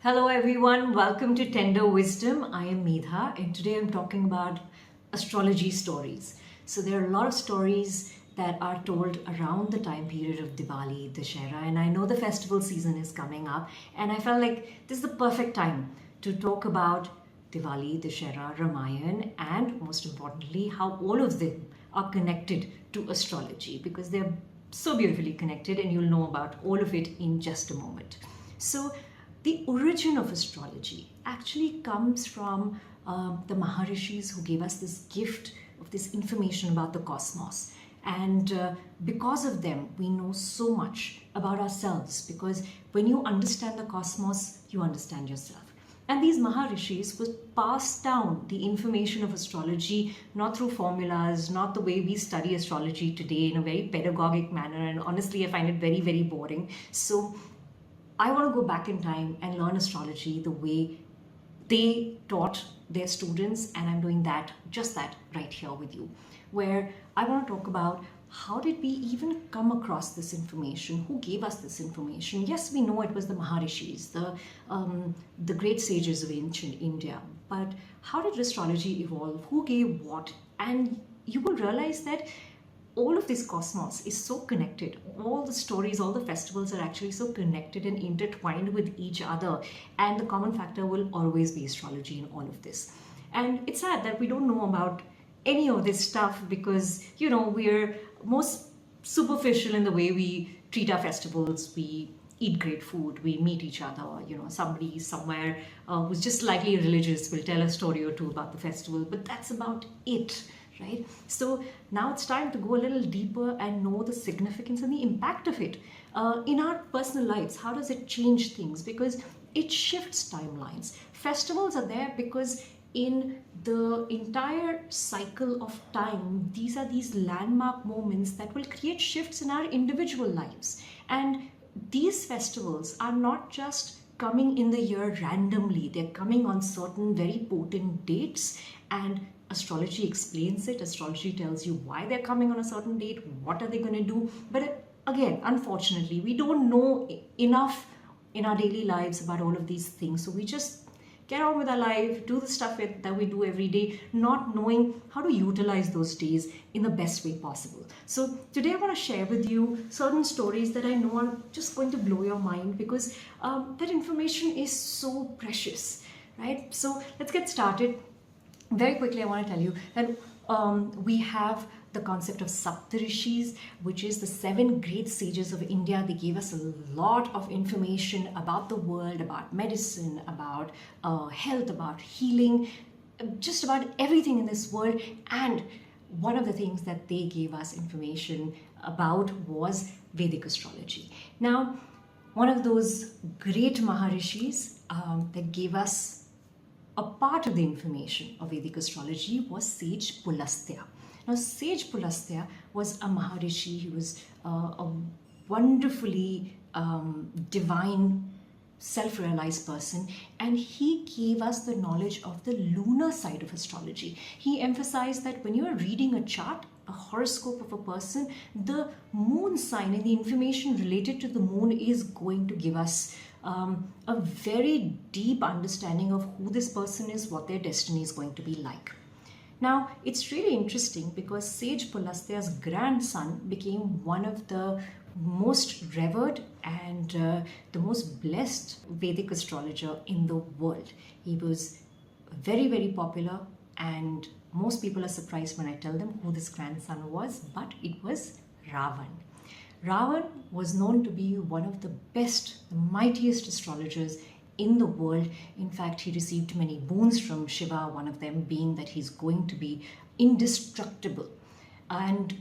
Hello everyone, welcome to Tender Wisdom. I am Medha and today I'm talking about astrology stories. So there are a lot of stories that are told around the time period of Diwali Dussehra, and I know the festival season is coming up and I felt like this is the perfect time to talk about Diwali, Dussehra, Ramayan, and most importantly how all of them are connected to astrology, because they're so beautifully connected, and you'll know about all of it in just a moment. So the origin of astrology actually comes from the Maharishis who gave us this gift of this information about the cosmos. And because of them, we know so much about ourselves, because when you understand the cosmos, you understand yourself. And these Maharishis would pass down the information of astrology, not through formulas, not the way we study astrology today in a very pedagogic manner. And honestly, I find it very, very boring. So I want to go back in time and learn astrology the way they taught their students, and I'm doing just that right here with you, where I want to talk about how did we even come across this information? Who gave us this information? Yes, we know it was the Maharishis, the great sages of ancient India, but how did astrology evolve? Who gave what? And you will realize that all of this cosmos is so connected. All the stories, all the festivals are actually so connected and intertwined with each other. And the common factor will always be astrology in all of this. And it's sad that we don't know about any of this stuff because, we're most superficial in the way we treat our festivals. We eat great food, we meet each other, somebody somewhere who's just slightly religious will tell a story or two about the festival, but that's about it. Right? So now it's time to go a little deeper and know the significance and the impact of it in our personal lives. How does it change things? Because it shifts timelines. Festivals are there because in the entire cycle of time, these are these landmark moments that will create shifts in our individual lives. And these festivals are not just coming in the year randomly. They're coming on certain very potent dates, and astrology explains it. Astrology tells you why they're coming on a certain date, what are they going to do. But again, unfortunately, we don't know enough in our daily lives about all of these things. So we just get on with our life, do the stuff that we do every day, not knowing how to utilize those days in the best way possible. So today I want to share with you certain stories that I know are just going to blow your mind, because that information is so precious, right? So let's get started. Very quickly, I want to tell you that we have the concept of Saptarishis, which is the 7 great sages of India. They gave us a lot of information about the world, about medicine, about health, about healing, just about everything in this world. And one of the things that they gave us information about was Vedic astrology. Now, one of those great Maharishis that gave us a part of the information of Vedic astrology was Sage Pulastya. Now, Sage Pulastya was a Maharishi. He was a wonderfully divine, self-realized person, and he gave us the knowledge of the lunar side of astrology. He emphasized that when you are reading a chart, a horoscope of a person, the moon sign and the information related to the moon is going to give us a very deep understanding of who this person is, what their destiny is going to be like. Now, it's really interesting because Sage Pulastya's grandson became one of the most revered and the most blessed Vedic astrologer in the world. He was very, very popular, and most people are surprised when I tell them who this grandson was, but it was Ravan. Ravan was known to be one of the best, the mightiest astrologers in the world. In fact, he received many boons from Shiva, one of them being that he's going to be indestructible. And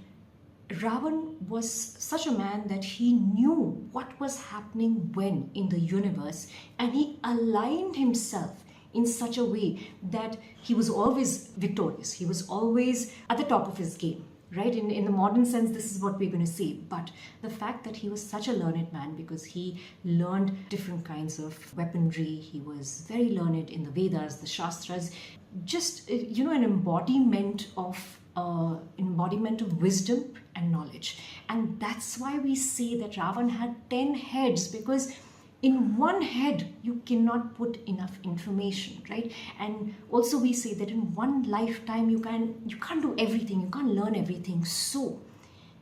Ravan was such a man that he knew what was happening when in the universe, and he aligned himself in such a way that he was always victorious. He was always at the top of his game. Right? In the modern sense, this is what we're going to see. But the fact that he was such a learned man, because he learned different kinds of weaponry, he was very learned in the Vedas, the Shastras, just, an embodiment of wisdom and knowledge. And that's why we say that Ravan had 10 heads, because in one head you cannot put enough information, right? And also we say that in one lifetime you can't do everything, you can't learn everything. So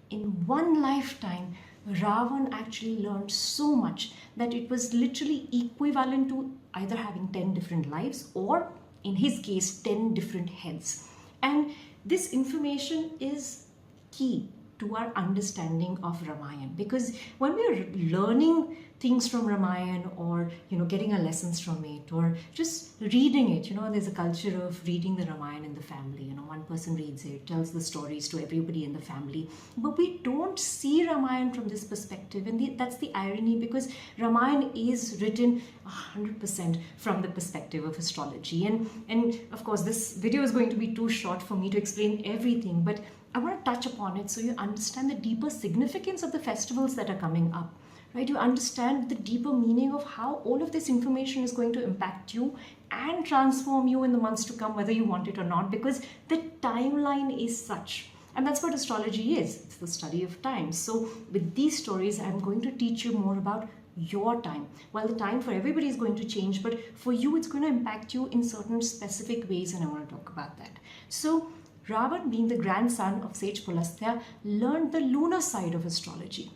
in one lifetime, Ravan actually learned so much that it was literally equivalent to either having 10 different lives, or in his case 10 different heads. And this information is key to our understanding of Ramayana, because when we are learning things from Ramayana, or getting our lessons from it, or just reading it, there's a culture of reading the Ramayana in the family. One person reads it, tells the stories to everybody in the family, but we don't see Ramayana from this perspective. And that's the irony, because Ramayana is written 100% from the perspective of astrology. And of course this video is going to be too short for me to explain everything, but I want to touch upon it so you understand the deeper significance of the festivals that are coming up, right? You understand the deeper meaning of how all of this information is going to impact you and transform you in the months to come, whether you want it or not, because the timeline is such. And that's what astrology is. It's the study of time. So with these stories, I'm going to teach you more about your time. While the time for everybody is going to change, but for you, it's going to impact you in certain specific ways, and I want to talk about that. So Ravan, being the grandson of sage Pulastya, learned the lunar side of astrology.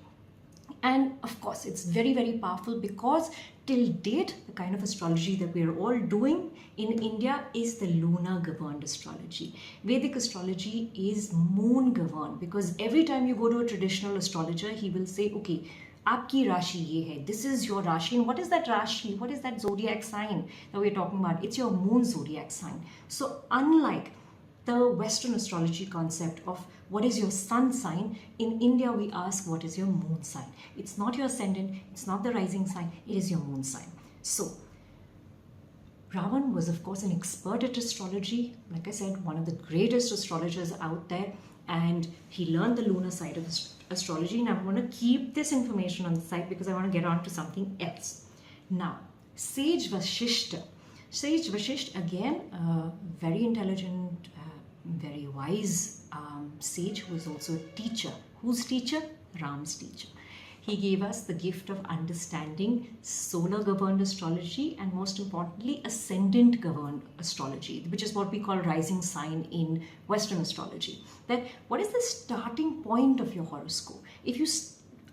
And of course, it's very, very powerful, because till date, the kind of astrology that we are all doing in India is the lunar governed astrology. Vedic astrology is moon governed, because every time you go to a traditional astrologer, he will say, okay, aapki rashi ye hai, this is your rashi. And what is that rashi? What is that zodiac sign that we're talking about? It's your moon zodiac sign. So unlike the Western astrology concept of what is your sun sign, in India we ask what is your moon sign. It's not your ascendant, it's not the rising sign, it is your moon sign. So Ravan was of course an expert at astrology, like I said, one of the greatest astrologers out there, and he learned the lunar side of astrology. And I want to keep this information on the side because I want to get on to something else. Now, Sage Vasishta. Sage Vasishta, again, very intelligent, very wise sage who is also a teacher. Whose teacher? Ram's teacher. He gave us the gift of understanding solar governed astrology, and most importantly ascendant governed astrology, which is what we call rising sign in Western astrology. That what is the starting point of your horoscope? If you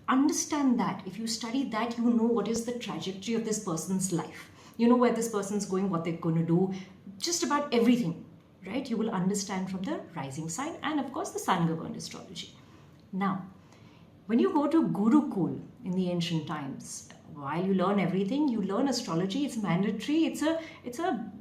understand that, if you study that, you know what is the trajectory of this person's life. You know where this person's going, what they're going to do, just about everything. Right? You will understand from the rising sign and of course the sun governed astrology. Now, when you go to Gurukul in the ancient times, while you learn everything, you learn astrology. It's mandatory. It's a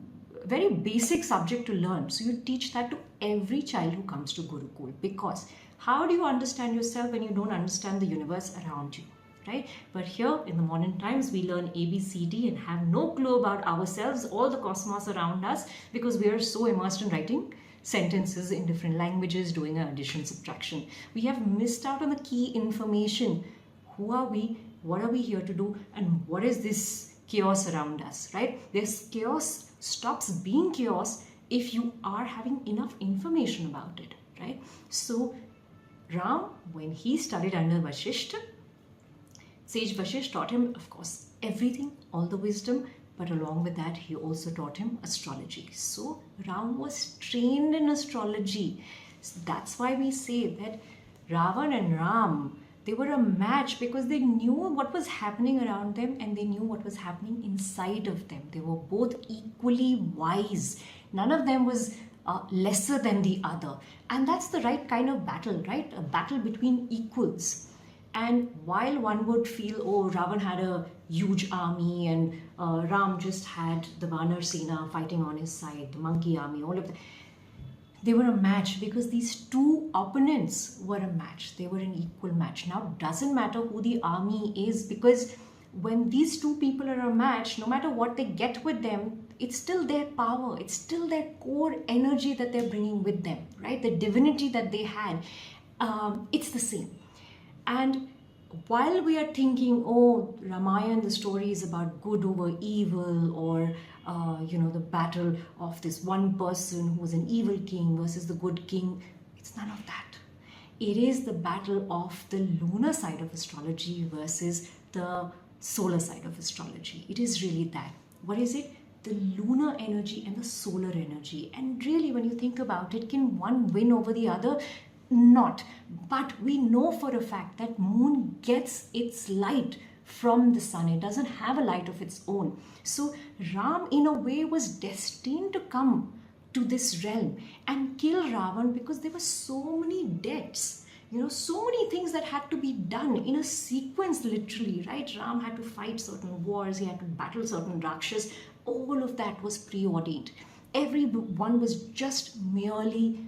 very basic subject to learn. So you teach that to every child who comes to Gurukul, because how do you understand yourself when you don't understand the universe around you? Right? But here in the modern times, we learn ABCD and have no clue about ourselves, all the cosmos around us, because we are so immersed in writing sentences in different languages, doing an addition, subtraction. We have missed out on the key information. Who are we? What are we here to do? And what is this chaos around us, right? This chaos stops being chaos if you are having enough information about it, right? So Ram, when he studied under Vasishta, Sage Vashisht taught him, of course, everything, all the wisdom, but along with that, he also taught him astrology. So Ram was trained in astrology. So that's why we say that Ravan and Ram, they were a match, because they knew what was happening around them and they knew what was happening inside of them. They were both equally wise. None of them was lesser than the other. And that's the right kind of battle, right? A battle between equals. And while one would feel, oh, Ravan had a huge army and Ram just had the Vanar Sena fighting on his side, the monkey army, all of that. They were a match because these two opponents were a match. They were an equal match. Now, it doesn't matter who the army is, because when these two people are a match, no matter what they get with them, it's still their power. It's still their core energy that they're bringing with them, right? The divinity that they had, it's the same. And while we are thinking, oh, Ramayana, the story is about good over evil, or, the battle of this one person who was an evil king versus the good king, it's none of that. It is the battle of the lunar side of astrology versus the solar side of astrology. It is really that. What is it? The lunar energy and the solar energy. And really, when you think about it, can one win over the other? Not. But we know for a fact that moon gets its light from the sun. It doesn't have a light of its own. So Ram, in a way, was destined to come to this realm and kill Ravan because there were so many deaths. So many things that had to be done in a sequence, literally, right? Ram had to fight certain wars, he had to battle certain Rakshas. All of that was preordained. Everyone was just merely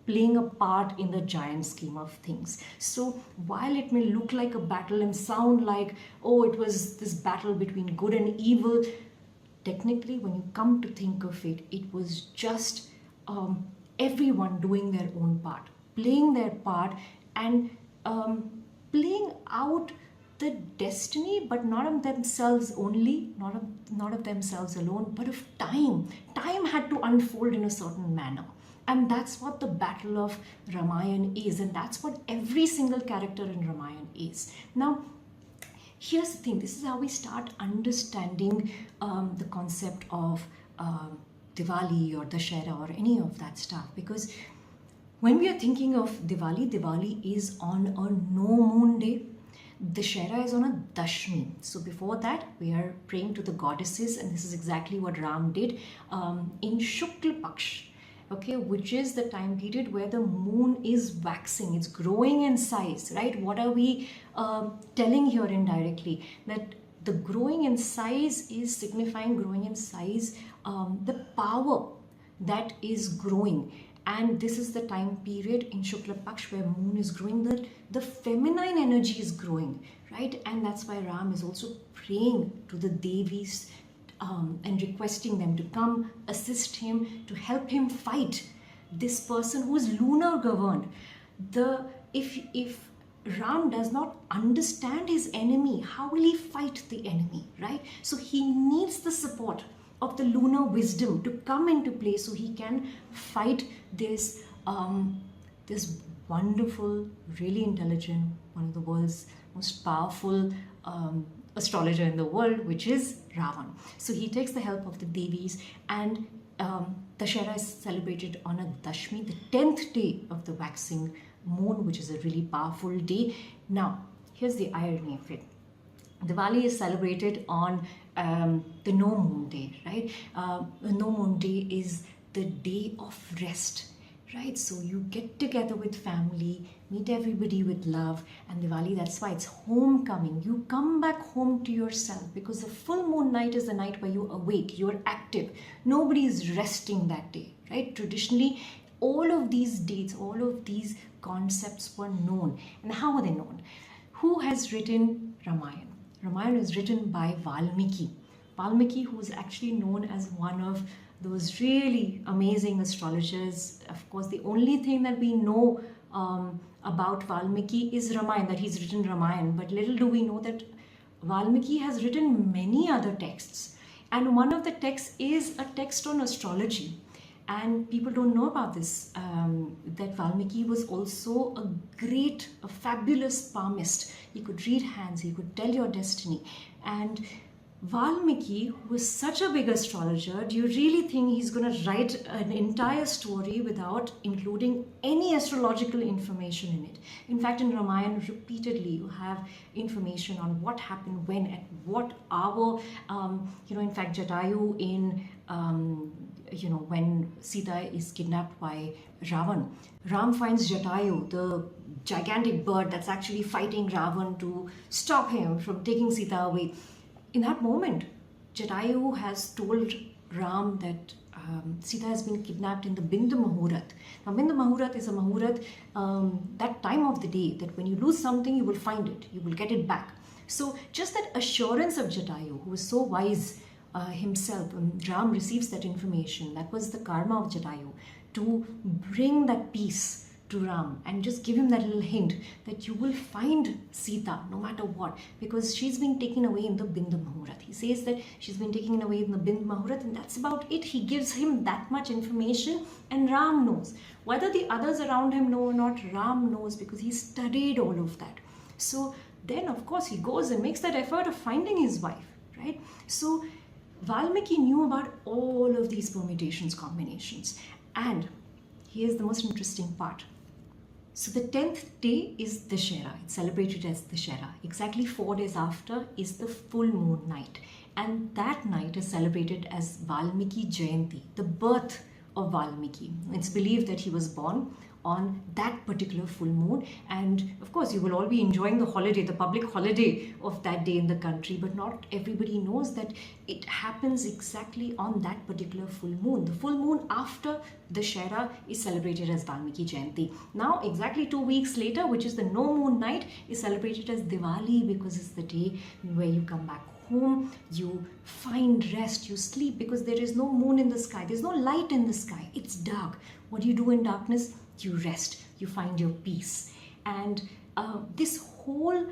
playing a part in the giant scheme of things. So while it may look like a battle and sound like, oh, it was this battle between good and evil, technically, when you come to think of it, it was just everyone doing their own part, playing their part, and playing out the destiny, but not of themselves only, not of themselves alone, but of time. Time had to unfold in a certain manner. And that's what the battle of Ramayan is, and that's what every single character in Ramayan is. Now, here's the thing, this is how we start understanding the concept of Diwali or Dussehra or any of that stuff, because when we are thinking of Diwali, Diwali is on a no moon day. Dussehra is on a Dashmi. So before that, we are praying to the goddesses, and this is exactly what Ram did in Shukla Paksh, okay, which is the time period where the moon is waxing, it's growing in size, right? What are we telling here indirectly? That the growing in size is signifying growing in size, the power that is growing. And this is the time period in Shukla Paksh where moon is growing, the feminine energy is growing, right? And that's why Ram is also praying to the Devis and requesting them to come assist him, to help him fight this person who is lunar governed. If Ram does not understand his enemy, how will he fight the enemy, right? So he needs the support of the lunar wisdom to come into play so he can fight this this wonderful, really intelligent, one of the world's most powerful astrologer in the world, which is Ravan. So he takes the help of the Devis, and Dussehra is celebrated on a Dashmi, the 10th day of the waxing moon, which is a really powerful day. Now, here's the irony of it. Diwali is celebrated on the no moon day, right? The no moon day is the day of rest, right? So you get together with family, meet everybody with love, and Diwali, that's why it's homecoming. You come back home to yourself, because the full moon night is the night where you're awake, you're active. Nobody is resting that day, right? Traditionally, all of these dates, all of these concepts were known. And how are they known? Who has written Ramayana? Ramayana is written by Valmiki. Valmiki, who is actually known as one of those really amazing astrologers. Of course, the only thing that we know about Valmiki is Ramayana, that he's written Ramayana. But little do we know that Valmiki has written many other texts. And one of the texts is a text on astrology. And people don't know about this, that Valmiki was also a fabulous palmist. He could read hands, he could tell your destiny. And Valmiki, who is such a big astrologer, do you really think he's going to write an entire story without including any astrological information in it? In fact, in Ramayana, repeatedly you have information on what happened when, at what hour. In fact, Jatayu in when Sita is kidnapped by Ravan, Ram finds Jatayu, the gigantic bird that's actually fighting Ravan to stop him from taking Sita away. In that moment, Jatayu has told Ram that Sita has been kidnapped in the Bindu Muhurat. Now, Bindu Muhurat is a Muhurat, that time of the day that when you lose something, you will find it, you will get it back. So just that assurance of Jatayu, who was so wise himself, Ram receives that information. That was the karma of Jatayu, to bring that peace to Ram and just give him that little hint that you will find Sita no matter what, because she's been taken away in the Bindu Muhurat. He says that she's been taken away in the Bindu Muhurat, and that's about it. He gives him that much information, and Ram knows. Whether the others around him know or not, Ram knows, because he studied all of that. So then of course he goes and makes that effort of finding his wife, right? So Valmiki knew about all of these permutations, combinations. And here's the most interesting part. So the 10th day is Dussehra. It's celebrated as Dussehra. Exactly 4 days after is the full moon night. And that night is celebrated as Valmiki Jayanti, the birth of Valmiki. It's believed that he was born on that particular full moon, and of course you will all be enjoying the holiday, the public holiday of that day in the country, but not everybody knows that it happens exactly on that particular full moon. The full moon after Dussehra is celebrated as Valmiki Jayanti. Now exactly 2 weeks later, which is the no moon night, is celebrated as Diwali, because it's the day where you come back home, you find rest, you sleep, because there is no moon in the sky, there's no light in the sky, it's dark. What do you do in darkness? You rest, you find your peace. And this whole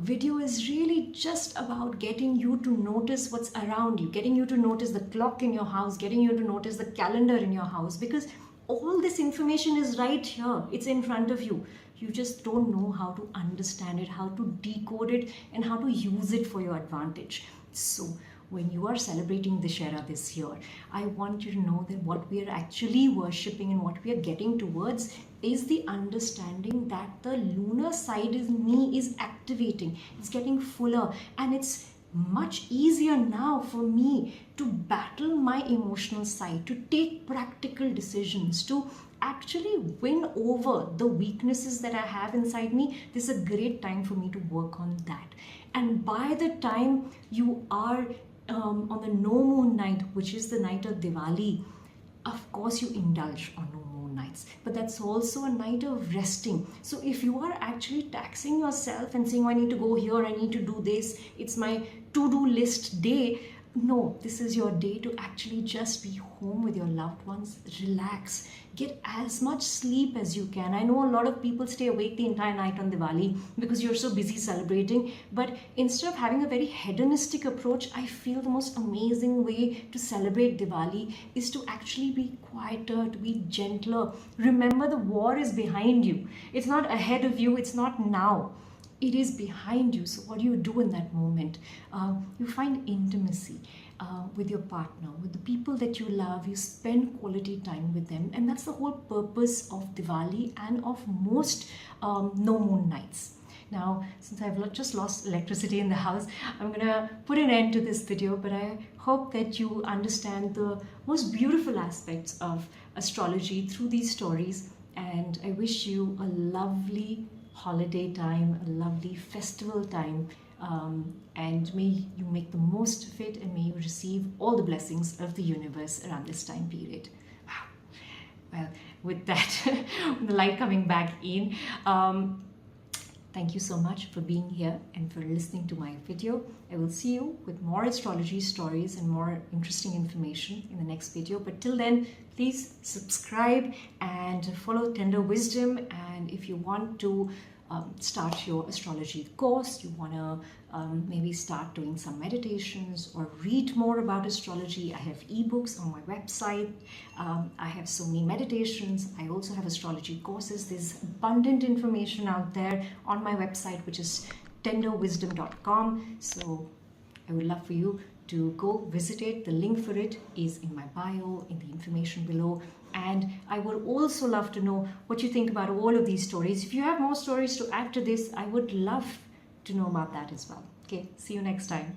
video is really just about getting you to notice what's around you, getting you to notice the clock in your house, getting you to notice the calendar in your house, because all this information is right here, it's in front of you. You just don't know how to understand it, how to decode it, and how to use it for your advantage. So when you are celebrating Dussehra this year, I want you to know that what we are actually worshipping and what we are getting towards is the understanding that the lunar side in me is activating, it's getting fuller, and it's much easier now for me to battle my emotional side, to take practical decisions, to actually win over the weaknesses that I have inside me. This is a great time for me to work on that. And by the time you are on the no moon night, which is the night of Diwali, of course you indulge on no moon nights, but that's also a night of resting. So if you are actually taxing yourself and saying, oh, I need to go here, I need to do this, it's my to-do list day, no, this is your day to actually just be home with your loved ones, relax, get as much sleep as you can. I know a lot of people stay awake the entire night on Diwali because you're so busy celebrating, but instead of having a very hedonistic approach, I feel the most amazing way to celebrate Diwali is to actually be quieter, to be gentler. Remember, the war is behind you. It's not ahead of you, it's not now. It is behind you. So what do you do in that moment? You find intimacy with your partner, with the people that you love. You spend quality time with them, and that's the whole purpose of Diwali and of most no moon nights. Now, since I've just lost electricity in the house, I'm gonna put an end to this video, but I hope that you understand the most beautiful aspects of astrology through these stories, and I wish you a lovely holiday time, a lovely festival time, and may you make the most of it, and may you receive all the blessings of the universe around this time period. Wow. Well, with that, the light coming back in, thank you so much for being here and for listening to my video. I will see you with more astrology stories and more interesting information in the next video. But till then, please subscribe and follow Tender Wisdom. And if you want to start your astrology course, you want to maybe start doing some meditations or read more about astrology, I have ebooks on my website. I have so many meditations. I also have astrology courses. There's abundant information out there on my website, which is tenderwisdom.com. So I would love for you to go visit it. The link for it is in my bio, in the information below. And I would also love to know what you think about all of these stories. If you have more stories to add to this, I would love to know about that as well. Okay, see you next time.